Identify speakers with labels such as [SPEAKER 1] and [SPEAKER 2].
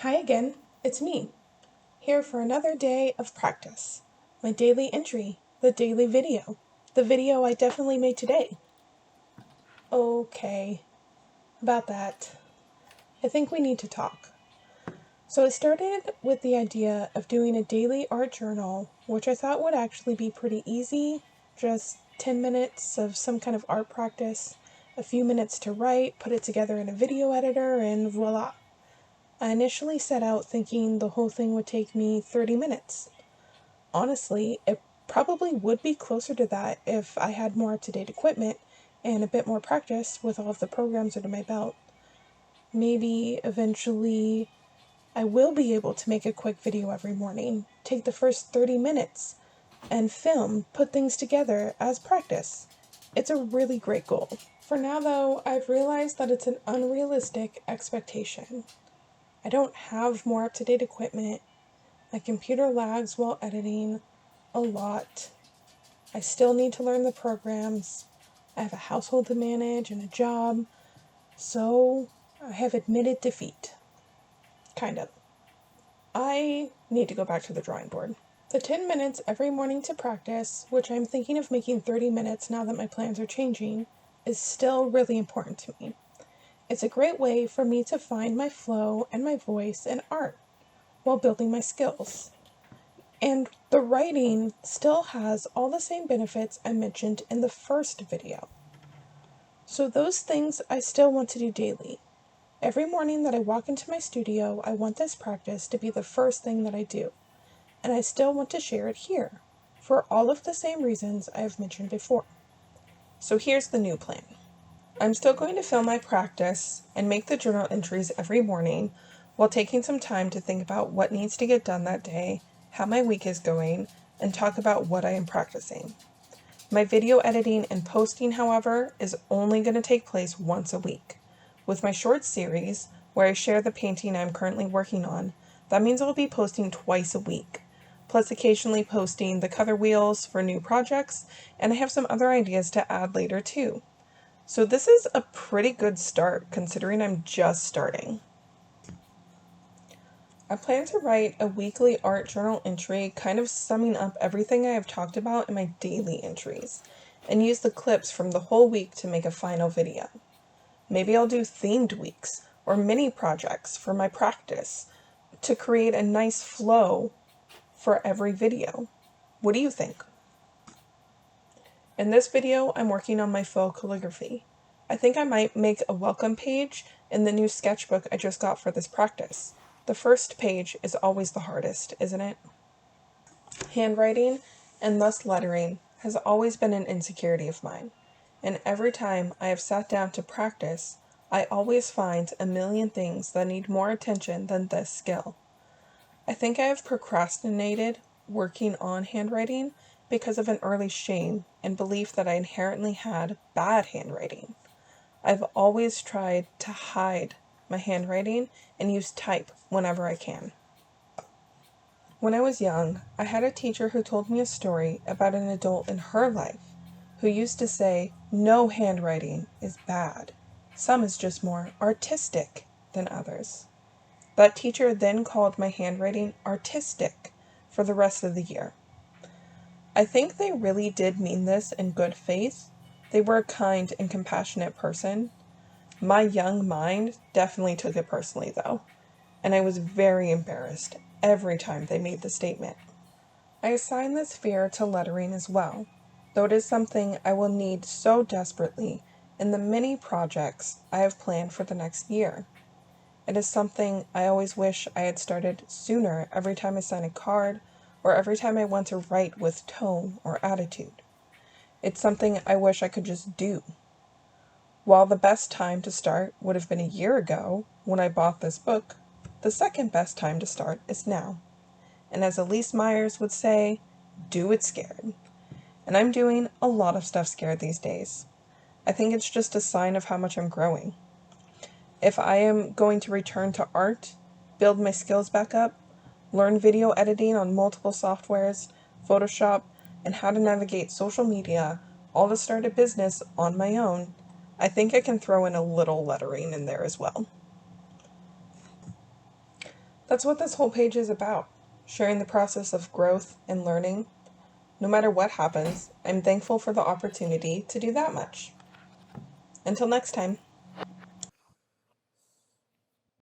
[SPEAKER 1] Hi again, it's me, here for another day of practice. My daily entry, the daily video, the video I definitely made today. Okay, about that, I think we need to talk. So I started with the idea of doing a daily art journal, which I thought would actually be pretty easy, just 10 minutes of some kind of art practice, a few minutes to write, put it together in a video editor, and voila. I initially set out thinking the whole thing would take me 30 minutes. Honestly, it probably would be closer to that if I had more up-to-date equipment and a bit more practice with all of the programs under my belt. Maybe eventually I will be able to make a quick video every morning, take the first 30 minutes, and film, put things together as practice. It's a really great goal. For now though, I've realized that it's an unrealistic expectation. I don't have more up-to-date equipment. My computer lags while editing a lot. I still need to learn the programs. I have a household to manage and a job. So I have admitted defeat. Kind of. I need to go back to the drawing board. The 10 minutes every morning to practice, which I'm thinking of making 30 minutes now that my plans are changing, is still really important to me. It's a great way for me to find my flow and my voice in art while building my skills. And the writing still has all the same benefits I mentioned in the first video. So those things I still want to do daily. Every morning that I walk into my studio, I want this practice to be the first thing that I do. And I still want to share it here, for all of the same reasons I have mentioned before. So here's the new plan. I'm still going to film my practice and make the journal entries every morning while taking some time to think about what needs to get done that day, how my week is going, and talk about what I am practicing. My video editing and posting, however, is only going to take place once a week. With my short series, where I share the painting I'm currently working on, that means I'll be posting twice a week, plus occasionally posting the color wheels for new projects, and I have some other ideas to add later too. So this is a pretty good start considering I'm just starting. I plan to write a weekly art journal entry kind of summing up everything I have talked about in my daily entries, and use the clips from the whole week to make a final video. Maybe I'll do themed weeks or mini projects for my practice to create a nice flow for every video. What do you think? In this video, I'm working on my faux calligraphy. I think I might make a welcome page in the new sketchbook I just got for this practice. The first page is always the hardest, isn't it? Handwriting, and thus lettering, has always been an insecurity of mine, and every time I have sat down to practice, I always find a million things that need more attention than this skill. I think I have procrastinated working on handwriting because of an early shame and belief that I inherently had bad handwriting. I've always tried to hide my handwriting and use type whenever I can. When I was young, I had a teacher who told me a story about an adult in her life who used to say, no handwriting is bad. Some is just more artistic than others. That teacher then called my handwriting artistic for the rest of the year. I think they really did mean this in good faith. They were a kind and compassionate person. My young mind definitely took it personally though, and I was very embarrassed every time they made the statement. I assign this fear to lettering as well, though it is something I will need so desperately in the many projects I have planned for the next year. It is something I always wish I had started sooner every time I sign a card or every time I want to write with tone or attitude. It's something I wish I could just do. While the best time to start would have been a year ago when I bought this book, the second best time to start is now. And as Elise Myers would say, do it scared. And I'm doing a lot of stuff scared these days. I think it's just a sign of how much I'm growing. If I am going to return to art, build my skills back up, learn video editing on multiple softwares, Photoshop, and how to navigate social media, all to start a business on my own, I think I can throw in a little lettering in there as well. That's what this whole page is about, sharing the process of growth and learning. No matter what happens, I'm thankful for the opportunity to do that much. Until next time.